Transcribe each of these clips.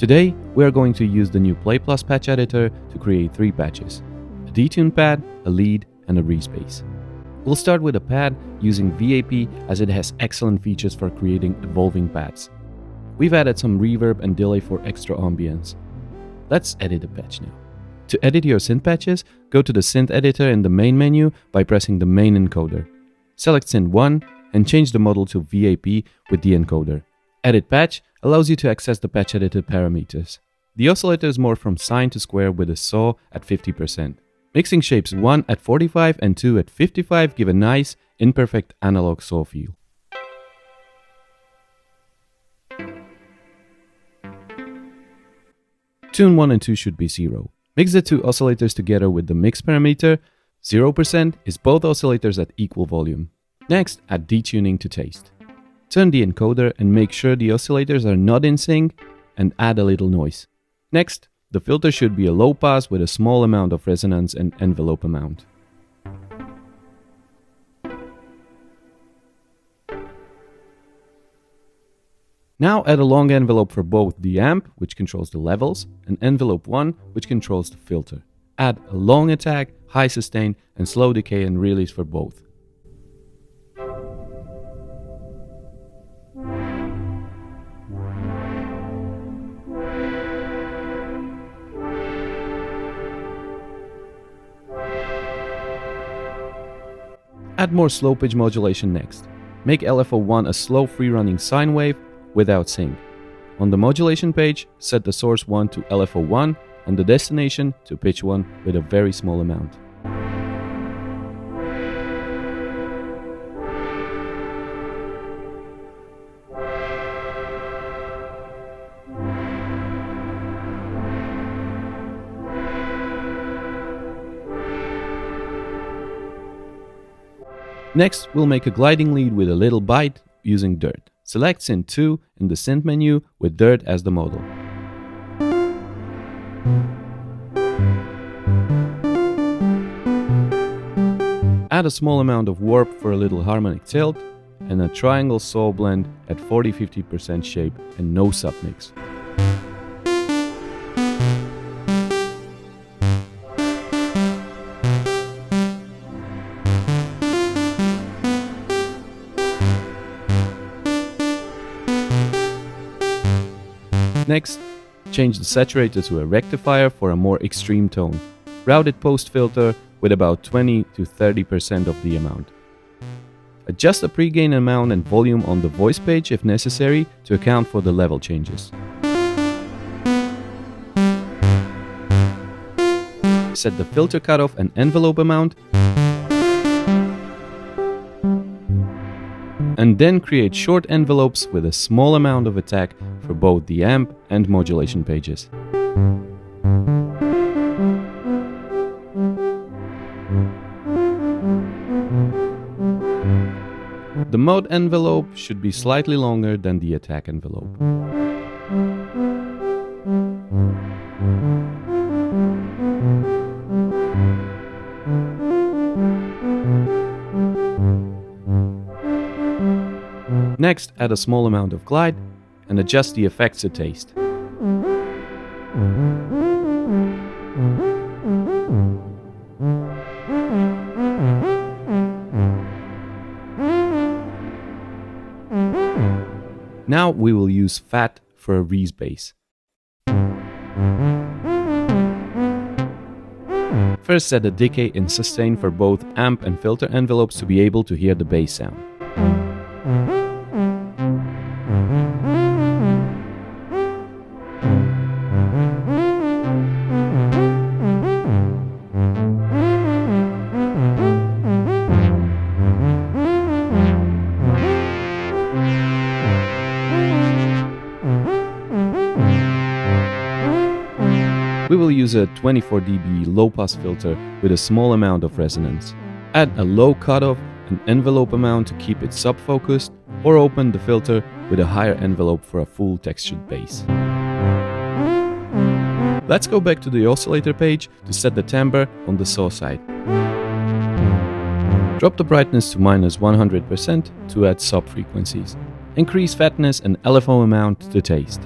Today, we are going to use the new Play Plus patch editor to create 3 patches: a detuned pad, a lead, and a Reese Bass. We'll start with a pad using VAP as it has excellent features for creating evolving pads. We've added some reverb and delay for extra ambience. Let's edit the patch now. To edit your synth patches, go to the synth editor in the main menu by pressing the main encoder. Select synth 1 and change the model to VAP with the encoder. Edit patch allows you to access the patch editor parameters. The oscillators morph from sine to square with a saw at 50%. Mixing shapes 1 at 45 and 2 at 55 give a nice, imperfect analog saw feel. Tune 1 and 2 should be 0. Mix the 2 oscillators together with the mix parameter. 0% is both oscillators at equal volume. Next, add detuning to taste. Turn the encoder and make sure the oscillators are not in sync and add a little noise. Next, the filter should be a low pass with a small amount of resonance and envelope amount. Now add a long envelope for both the amp, which controls the levels, and envelope 1, which controls the filter. Add a long attack, high sustain, and slow decay and release for both. Add more slow pitch modulation next. Make LFO1 a slow free-running sine wave without sync. On the modulation page, set the source 1 to LFO1 and the destination to pitch 1 with a very small amount. Next, we'll make a gliding lead with a little bite using dirt. Select synth 2 in the synth menu with dirt as the model. Add a small amount of warp for a little harmonic tilt and a triangle saw blend at 40-50% shape and no submix. Next, change the saturator to a rectifier for a more extreme tone. Route it post-filter with about 20-30% of the amount. Adjust the pre-gain amount and volume on the voice page if necessary to account for the level changes. Set the filter cutoff and envelope amount, and then create short envelopes with a small amount of attack for both the amp and modulation pages. The mod envelope should be slightly longer than the attack envelope. Next, add a small amount of glide and adjust the effects to taste. Now we will use FAT for a Reese Bass. First, set a decay in sustain for both amp and filter envelopes to be able to hear the bass sound. We will use a 24 dB low-pass filter with a small amount of resonance. Add a low cutoff and envelope amount to keep it sub-focused, or open the filter with a higher envelope for a full textured bass. Let's go back to the oscillator page to set the timbre on the saw side. Drop the brightness to -100% to add sub-frequencies. Increase fatness and LFO amount to taste.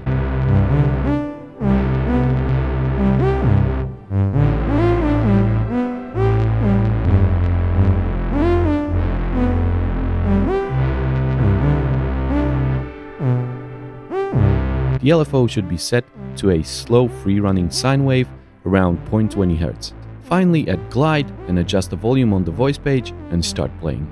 The LFO should be set to a slow free-running sine wave around 0.20 Hz. Finally, add glide and adjust the volume on the voice page and start playing.